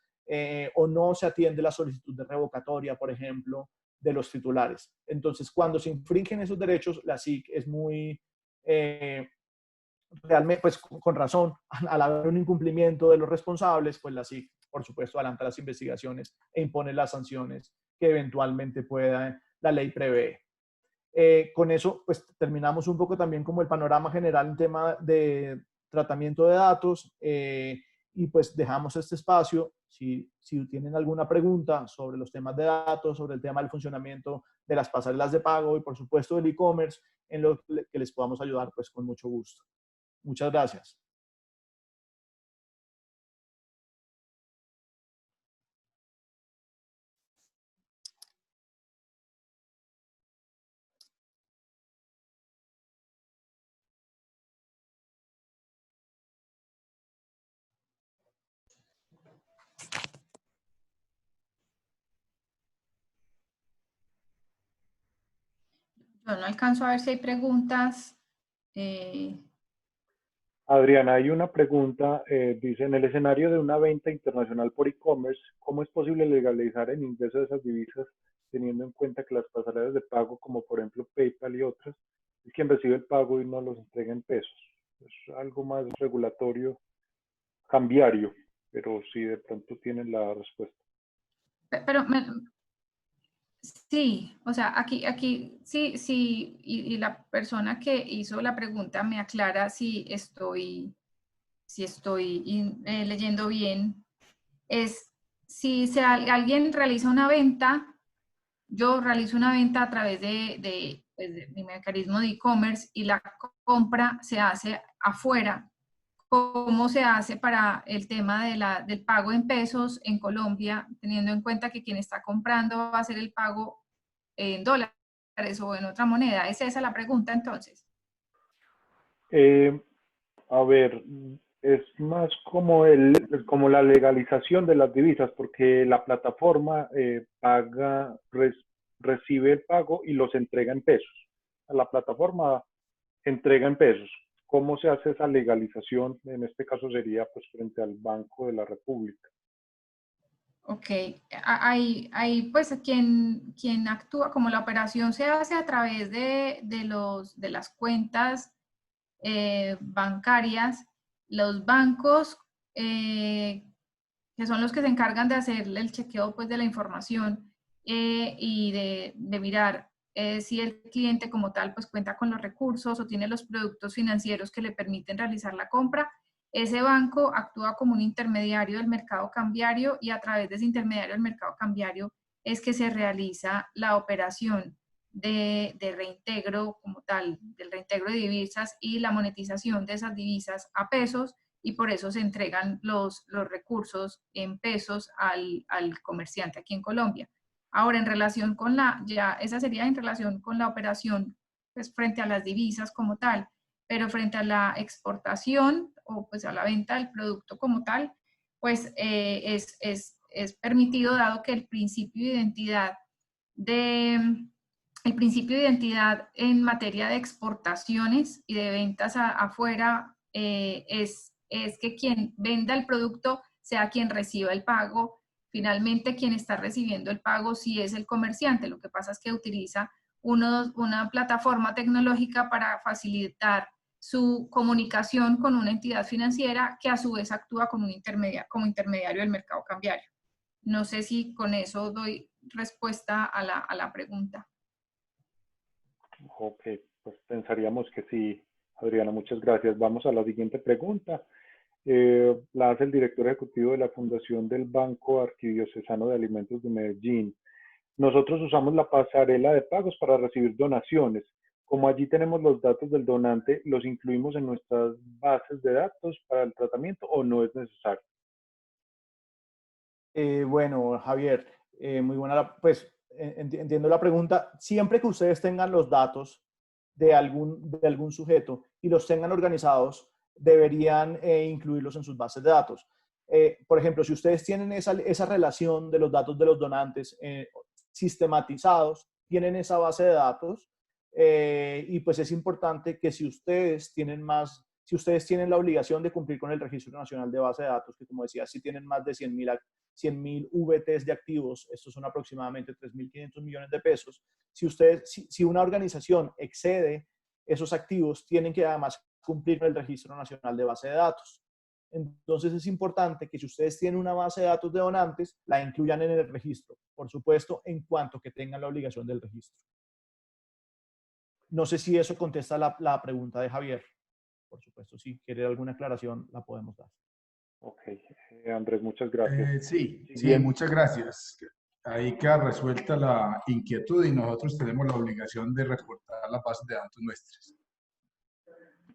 o no se atiende la solicitud de revocatoria, por ejemplo, de los titulares. Entonces, cuando se infringen esos derechos, la SIC es muy... realmente, pues con razón, al haber un incumplimiento de los responsables, pues la SIC, por supuesto, adelanta las investigaciones e impone las sanciones que eventualmente la ley prevé. Con eso, pues terminamos un poco también como el panorama general en tema de tratamiento de datos y pues dejamos este espacio. Si tienen alguna pregunta sobre los temas de datos, sobre el tema del funcionamiento de las pasarelas de pago y por supuesto del e-commerce, en lo que les podamos ayudar, pues con mucho gusto. Muchas gracias. Yo no alcanzo a ver si hay preguntas. Adriana, hay una pregunta, dice, en el escenario de una venta internacional por e-commerce, ¿cómo es posible legalizar el ingreso de esas divisas teniendo en cuenta que las pasarelas de pago, como por ejemplo PayPal y otras, es quien recibe el pago y no los entrega en pesos? Es algo más regulatorio, cambiario, pero sí, de pronto tienen la respuesta. Pero sí, o sea, aquí sí, y la persona que hizo la pregunta me aclara si estoy leyendo bien. Es si alguien realiza una venta, yo realizo una venta a través pues, de mi mecanismo de e-commerce y la compra se hace afuera. ¿Cómo se hace para el tema del pago en pesos en Colombia, teniendo en cuenta que quien está comprando va a hacer el pago en dólares o en otra moneda? ¿Es esa la pregunta entonces? A ver, es más como, como la legalización de las divisas, porque la plataforma recibe el pago y los entrega en pesos. La plataforma entrega en pesos. ¿Cómo se hace esa legalización? En este caso sería pues frente al Banco de la República. Ok, hay pues quien actúa, como la operación se hace a través de las cuentas bancarias, los bancos que son los que se encargan de hacer el chequeo pues, de la información y de mirar si el cliente como tal pues cuenta con los recursos o tiene los productos financieros que le permiten realizar la compra. Ese banco actúa como un intermediario del mercado cambiario y a través de ese intermediario del mercado cambiario es que se realiza la operación de reintegro como tal, del reintegro de divisas y la monetización de esas divisas a pesos, y por eso se entregan los recursos en pesos al comerciante aquí en Colombia. Ahora, en relación con esa sería en relación con la operación pues, frente a las divisas como tal, pero frente a la exportación o pues a la venta del producto como tal, pues es es permitido dado que el principio de identidad en materia de exportaciones y de ventas afuera es que quien venda el producto sea quien reciba el pago. Finalmente, quien está recibiendo el pago sí es el comerciante. Lo que pasa es que utiliza una plataforma tecnológica para facilitar su comunicación con una entidad financiera que a su vez actúa como intermediario del mercado cambiario. No sé si con eso doy respuesta a la pregunta. Ok, pues pensaríamos que sí, Adriana, muchas gracias. Vamos a la siguiente pregunta. La hace el director ejecutivo de la Fundación del Banco Arquidiocesano de Alimentos de Medellín. Nosotros usamos la pasarela de pagos para recibir donaciones. Como allí tenemos los datos del donante, ¿los incluimos en nuestras bases de datos para el tratamiento o no es necesario? Bueno, Javier, muy buena, pues entiendo la pregunta. Siempre que ustedes tengan los datos de algún sujeto y los tengan organizados, deberían incluirlos en sus bases de datos. Por ejemplo, si ustedes tienen esa relación de los datos de los donantes sistematizados, tienen esa base de datos y pues es importante que si ustedes tienen la obligación de cumplir con el Registro Nacional de Base de Datos, que como decía, si tienen más de 100.000 VTs de activos, estos son aproximadamente 3.500 millones de pesos. Si una organización excede esos activos, tienen que además cumplir con el Registro Nacional de Base de Datos. Entonces es importante que si ustedes tienen una base de datos de donantes, la incluyan en el registro, por supuesto, en cuanto que tengan la obligación del registro. No sé si eso contesta la pregunta de Javier. Por supuesto, si quiere alguna aclaración, la podemos dar. Ok, Andrés, muchas gracias. Sí, Siguiente. muchas gracias. Ahí queda resuelta la inquietud y nosotros tenemos la obligación de reportar las bases de datos nuestras.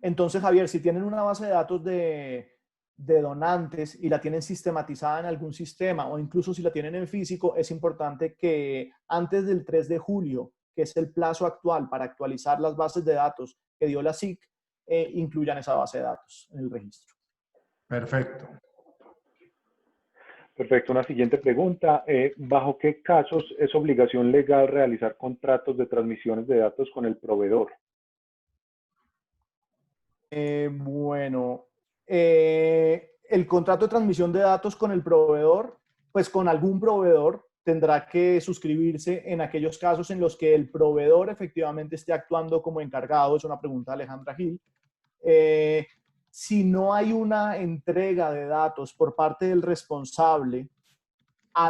Entonces, Javier, si tienen una base de datos de donantes y la tienen sistematizada en algún sistema o incluso si la tienen en físico, es importante que antes del 3 de julio, que es el plazo actual para actualizar las bases de datos que dio la SIC, incluyan esa base de datos en el registro. Perfecto. Perfecto. Una siguiente pregunta. ¿Bajo qué casos es obligación legal realizar contratos de transmisiones de datos con el proveedor? Bueno, el contrato de transmisión de datos con el proveedor, pues con algún proveedor tendrá que suscribirse en aquellos casos en los que el proveedor efectivamente esté actuando como encargado. Es una pregunta de Alejandra Gil. Si no hay una entrega de datos por parte del responsable,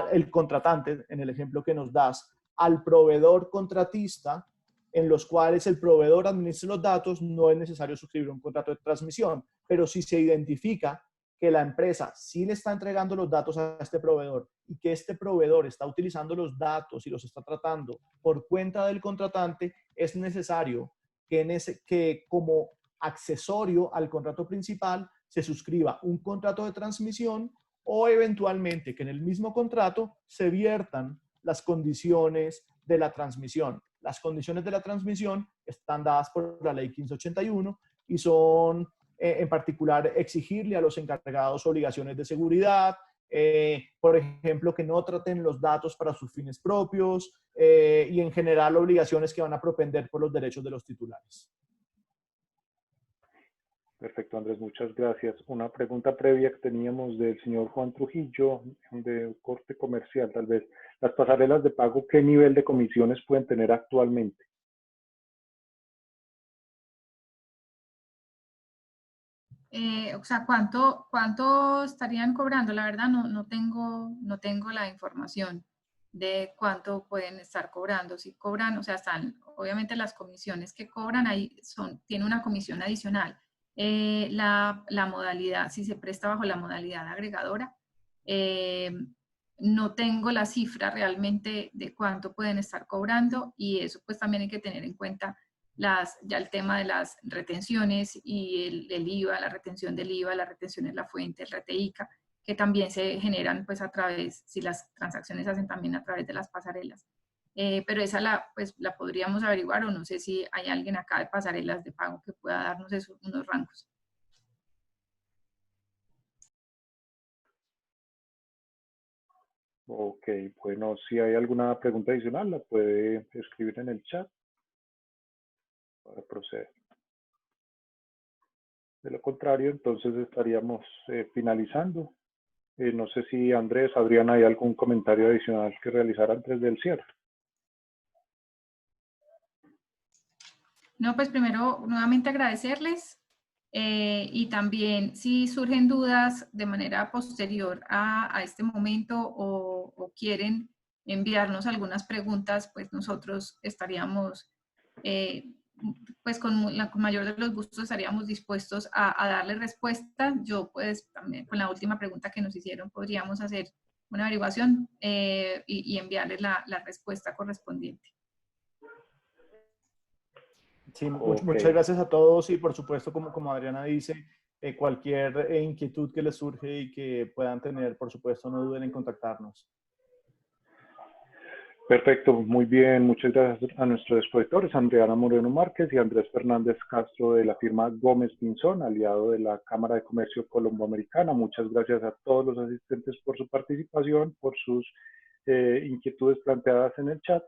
el contratante, en el ejemplo que nos das, al proveedor contratista, en los cuales el proveedor administra los datos, no es necesario suscribir un contrato de transmisión. Pero si se identifica que la empresa sí le está entregando los datos a este proveedor y que este proveedor está utilizando los datos y los está tratando por cuenta del contratante, es necesario que como accesorio al contrato principal se suscriba un contrato de transmisión o eventualmente que en el mismo contrato se viertan las condiciones de la transmisión. Las condiciones de la transmisión están dadas por la ley 1581 y son, en particular, exigirle a los encargados obligaciones de seguridad, por ejemplo, que no traten los datos para sus fines propios y en general obligaciones que van a propender por los derechos de los titulares. Perfecto, Andrés, muchas gracias. Una pregunta previa que teníamos del señor Juan Trujillo, de corte comercial, tal vez. Las pasarelas de pago, ¿qué nivel de comisiones pueden tener actualmente? O sea, ¿cuánto estarían cobrando? La verdad no tengo la información de cuánto pueden estar cobrando. Si cobran, o sea, obviamente las comisiones que cobran ahí tiene una comisión adicional. La modalidad, si se presta bajo la modalidad agregadora, no tengo la cifra realmente de cuánto pueden estar cobrando y eso pues también hay que tener en cuenta ya el tema de las retenciones y el IVA, la retención del IVA, la retención en la fuente, el RTICA, que también se generan pues a través, si las transacciones se hacen también a través de las pasarelas. Pero esa pues, la podríamos averiguar o no sé si hay alguien acá de pasarelas de pago que pueda darnos unos rangos. Ok, bueno, si hay alguna pregunta adicional, la puede escribir en el chat para proceder. De lo contrario, entonces estaríamos finalizando. No sé si Andrés, Adriana, hay algún comentario adicional que realizar antes del cierre. No, pues primero nuevamente agradecerles y también si surgen dudas de manera posterior a este momento o quieren enviarnos algunas preguntas, pues nosotros estaríamos, pues con mayor de los gustos estaríamos dispuestos a darle respuesta. Yo pues también con la última pregunta que nos hicieron podríamos hacer una averiguación y enviarles la respuesta correspondiente. Sí, Ok, muchas gracias a todos y por supuesto, como Adriana dice, cualquier inquietud que les surge y que puedan tener, por supuesto, no duden en contactarnos. perfecto, muy bien. Muchas gracias a nuestros expositores, Andreana Moreno Márquez y Andrés Fernández Castro de la firma Gómez Pinzón, aliado de la Cámara de Comercio Colomboamericana. Muchas gracias a todos los asistentes por su participación, por sus inquietudes planteadas en el chat.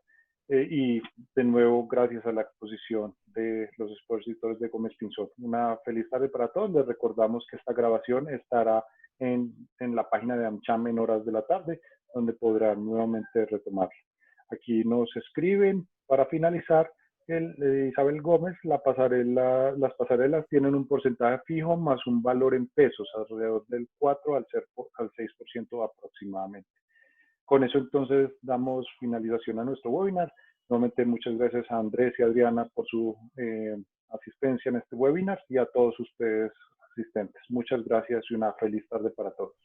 Y de nuevo, gracias a la exposición de los expositores de Gómez Pinzón. Una feliz tarde para todos. Les recordamos que esta grabación estará en la página de AmCham en horas de la tarde, donde podrán nuevamente retomarla. Aquí nos escriben para finalizar. Isabel Gómez, las pasarelas tienen un porcentaje fijo más un valor en pesos, alrededor del 4 al 6% aproximadamente. Con eso entonces damos finalización a nuestro webinar. Nuevamente muchas gracias a Andrés y Adriana por su asistencia en este webinar y a todos ustedes asistentes. Muchas gracias y una feliz tarde para todos.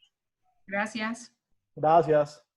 Gracias. Gracias.